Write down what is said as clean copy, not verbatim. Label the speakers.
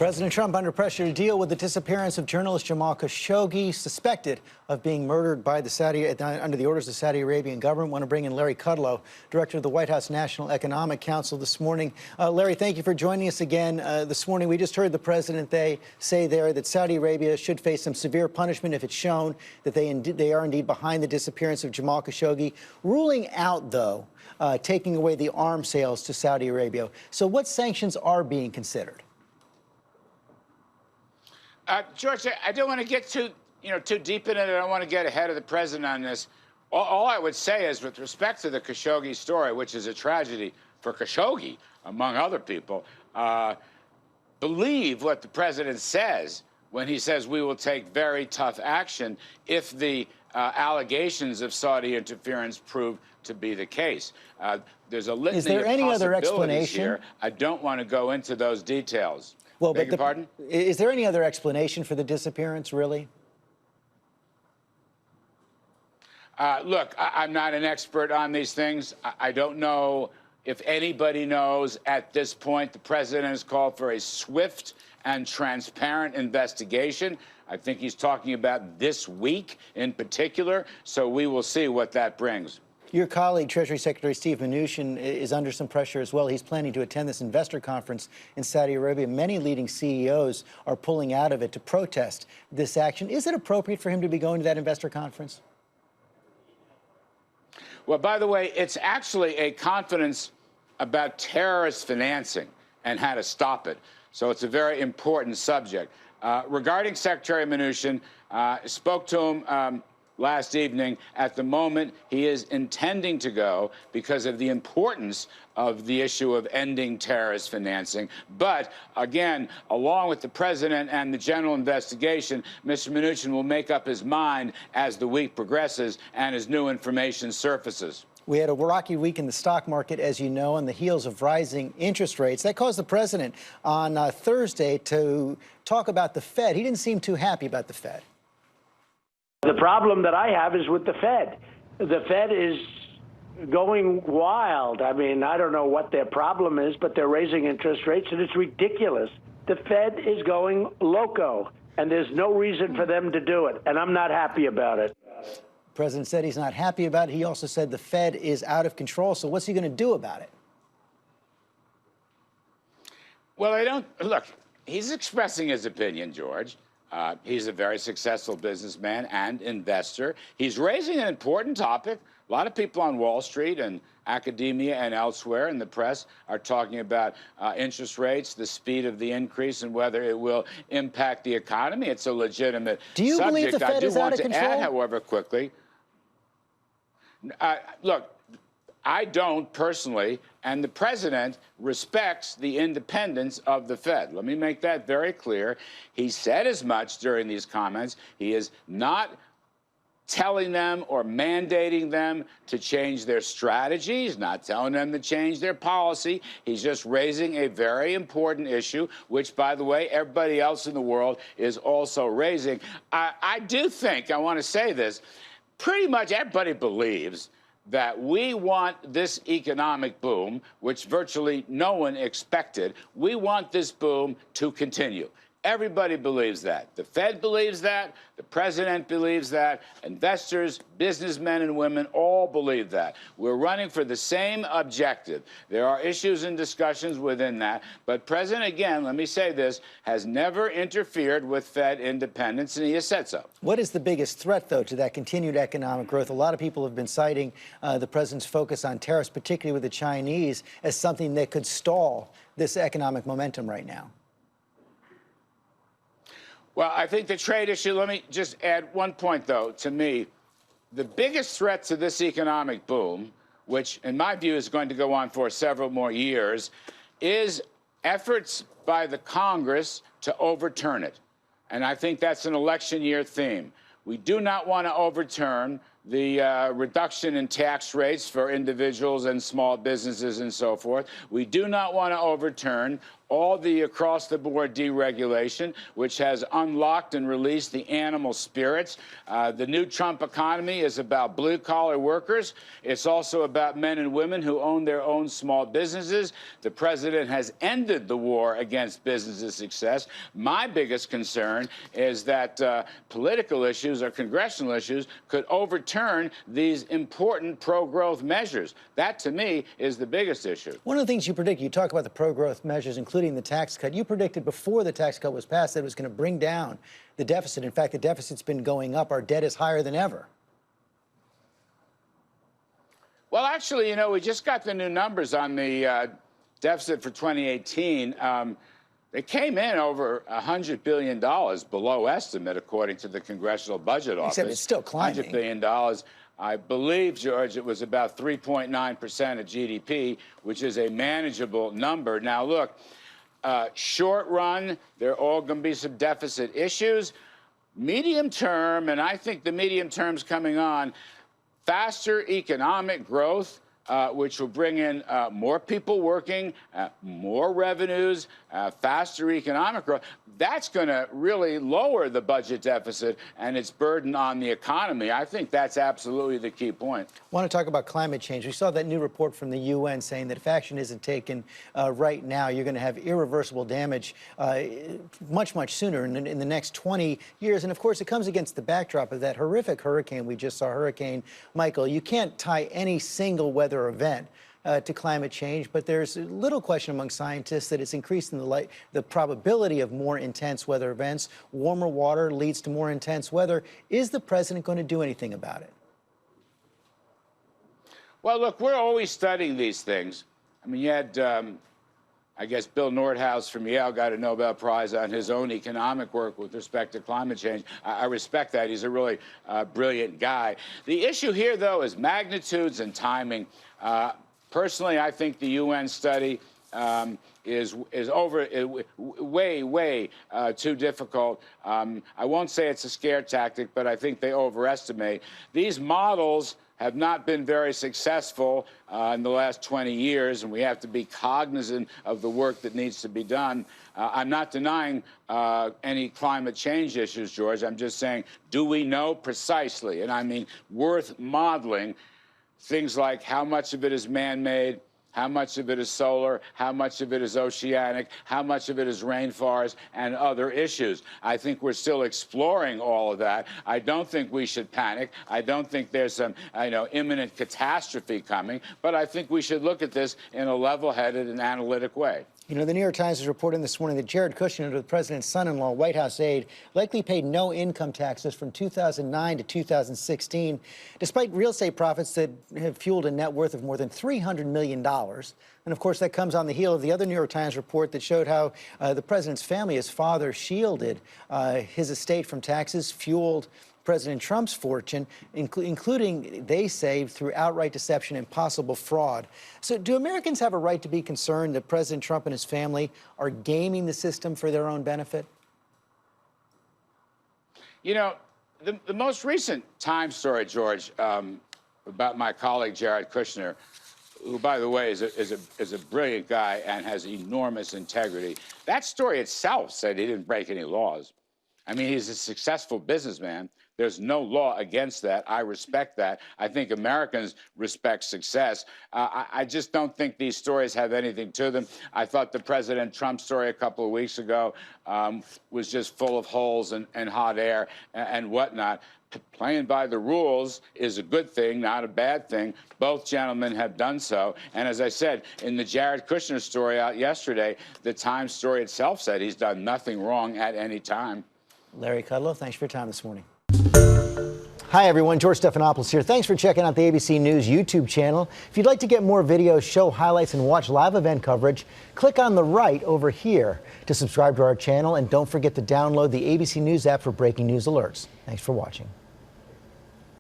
Speaker 1: President Trump under pressure to deal with the disappearance of journalist Jamal Khashoggi, suspected of being murdered by under the orders of the Saudi Arabian government. Want to bring in Larry Kudlow, director of the White House National Economic Council this morning. Larry, thank you for joining us again this morning. We just heard the president say there that Saudi Arabia should face some severe punishment if it's shown that they are indeed behind the disappearance of Jamal Khashoggi, ruling out, though, taking away the arms sales to Saudi Arabia. So what sanctions are being considered?
Speaker 2: George, I don't want to get too deep in it. I don't want to get ahead of the president on this. All I would say is, with respect to the Khashoggi story, which is a tragedy for Khashoggi, among other people, believe what the president says when he says we will take very tough action if the allegations of Saudi interference prove to be the case. There's a litany
Speaker 1: of possibilities. Is there any other explanation
Speaker 2: here. I don't want to go into those details.
Speaker 1: Well,
Speaker 2: Beg your pardon?
Speaker 1: Is there any other explanation for the disappearance, really?
Speaker 2: Look, I'm not an expert on these things. I don't know if anybody knows at this point. The president has called for a swift and transparent investigation. I think he's talking about this week in particular, so we will see what that brings.
Speaker 1: Your colleague, Treasury Secretary Steve Mnuchin, is under some pressure as well. He's planning to attend this investor conference in Saudi Arabia. Many leading CEOs are pulling out of it to protest this action. Is it appropriate for him to be going to that investor conference?
Speaker 2: Well, by the way, it's actually a conference about terrorist financing and how to stop it. So it's a very important subject. Regarding Secretary Mnuchin, spoke to him last evening. At the moment, he is intending to go because of the importance of the issue of ending terrorist financing. But again, along with the president and the general investigation, Mr. Mnuchin will make up his mind as the week progresses and as new information surfaces.
Speaker 1: We had a rocky week in the stock market, as you know, on the heels of rising interest rates. That caused the president on Thursday to talk about the Fed. He didn't seem too happy about the Fed.
Speaker 3: The problem that I have is with the Fed. The Fed is going wild. I mean, I don't know what their problem is, but they're raising interest rates, and it's ridiculous. The Fed is going loco, and there's no reason for them to do it, and I'm not happy about it.
Speaker 1: The president said he's not happy about it. He also said the Fed is out of control. So what's he going to do about it?
Speaker 2: Well, look, he's expressing his opinion, George. He's a very successful businessman and investor. He's raising an important topic. A lot of people on Wall Street and academia and elsewhere in the press are talking about interest rates, the speed of the increase, and whether it will impact the economy. It's a legitimate subject.
Speaker 1: Do you believe the Fed is out of control?
Speaker 2: I do want to add, however, quickly, look, I don't personally, and the president respects the independence of the Fed. Let me make that very clear. He said as much during these comments. He is not telling them or mandating them to change their strategy. He's not telling them to change their policy. He's just raising a very important issue, which, by the way, everybody else in the world is also raising. I do think, I want to say this, pretty much everybody believes that we want this economic boom, which virtually no one expected. We want this boom to continue. Everybody believes that. The Fed believes that. The president believes that. Investors, businessmen and women all believe that. We're running for the same objective. There are issues and discussions within that. But President, again, let me say this, has never interfered with Fed independence, and he has said so.
Speaker 1: What is the biggest threat, though, to that continued economic growth? A lot of people have been citing the president's focus on tariffs, particularly with the Chinese, as something that could stall this economic momentum right now.
Speaker 2: Well, I think the trade issue, let me just add one point, though, to me. The biggest threat to this economic boom, which in my view is going to go on for several more years, is efforts by the Congress to overturn it. And I think that's an election year theme. We do not want to overturn the reduction in tax rates for individuals and small businesses and so forth. We do not want to overturn all the across-the-board deregulation, which has unlocked and released the animal spirits. The new Trump economy is about blue-collar workers. It's also about men and women who own their own small businesses. The president has ended the war against business success. My biggest concern is that political issues or congressional issues could overturn these important pro-growth measures. That, to me, is the biggest issue.
Speaker 1: One of the things you predict, you talk about the pro-growth measures, including the tax cut. You predicted before the tax cut was passed that it was going to bring down the deficit. In fact, the deficit's been going up. Our debt is higher than ever.
Speaker 2: Well, actually, you know, we just got the new numbers on the deficit for 2018. They came in over $100 billion below estimate, according to the Congressional Budget Office.
Speaker 1: Except it's still climbing.
Speaker 2: $100 billion. I believe, George, it was about 3.9% of GDP, which is a manageable number. Now, look, short run, there are all going to be some deficit issues. Medium term, and I think the medium term's coming on, faster economic growth, which will bring in more people working, more revenues, faster economic growth. That's going to really lower the budget deficit and its burden on the economy. I think that's absolutely the key point.
Speaker 1: I want to talk about climate change. We saw that new report from the UN saying that if action isn't taken right now, you're going to have irreversible damage much, much sooner in the next 20 years. And, of course, it comes against the backdrop of that horrific hurricane we just saw, Hurricane Michael. You can't tie any single weather event to climate change, but there's little question among scientists that it's increasing the probability of more intense weather events. Warmer water leads to more intense weather. Is the president going to do anything about it?
Speaker 2: Well, look, we're always studying these things. I mean, you had, I guess, Bill Nordhaus from Yale got a Nobel Prize on his own economic work with respect to climate change. I respect that. He's a really brilliant guy. The issue here, though, is magnitudes and timing. Personally, I think the UN study is way too difficult. I won't say it's a scare tactic, but I think they overestimate. These models have not been very successful in the last 20 years, and we have to be cognizant of the work that needs to be done. I'm not denying any climate change issues, George. I'm just saying, do we know precisely, and I mean worth modeling, things like how much of it is man-made, how much of it is solar, how much of it is oceanic, how much of it is rainforest, and other issues. I think we're still exploring all of that. I don't think we should panic. I don't think there's some, imminent catastrophe coming, but I think we should look at this in a level-headed and analytic way.
Speaker 1: You know, the New York Times is reporting this morning that Jared Kushner, the president's son-in-law, White House aide, likely paid no income taxes from 2009 to 2016, despite real estate profits that have fueled a net worth of more than $300 million. And, of course, that comes on the heel of the other New York Times report that showed how the president's family, his father, shielded his estate from taxes, fueled President Trump's fortune, including, they say, through outright deception and possible fraud. So do Americans have a right to be concerned that President Trump and his family are gaming the system for their own benefit? You know, the most recent Times story, George, about my colleague Jared Kushner, who, by the way, is a brilliant guy and has enormous integrity, that story itself said he didn't break any laws. I mean, he's a successful businessman. There's no law against that. I respect that. I think Americans respect success. I just don't think these stories have anything to them. I thought the President Trump story a couple of weeks ago was just full of holes and hot air and whatnot. Playing by the rules is a good thing, not a bad thing. Both gentlemen have done so. And as I said, in the Jared Kushner story out yesterday, the Times story itself said he's done nothing wrong at any time. Larry Kudlow, thanks for your time this morning. Hi, everyone. George Stephanopoulos here. Thanks for checking out the ABC News YouTube channel. If you'd like to get more videos, show highlights, and watch live event coverage, click on the right over here to subscribe to our channel. And don't forget to download the ABC News app for breaking news alerts. Thanks for watching.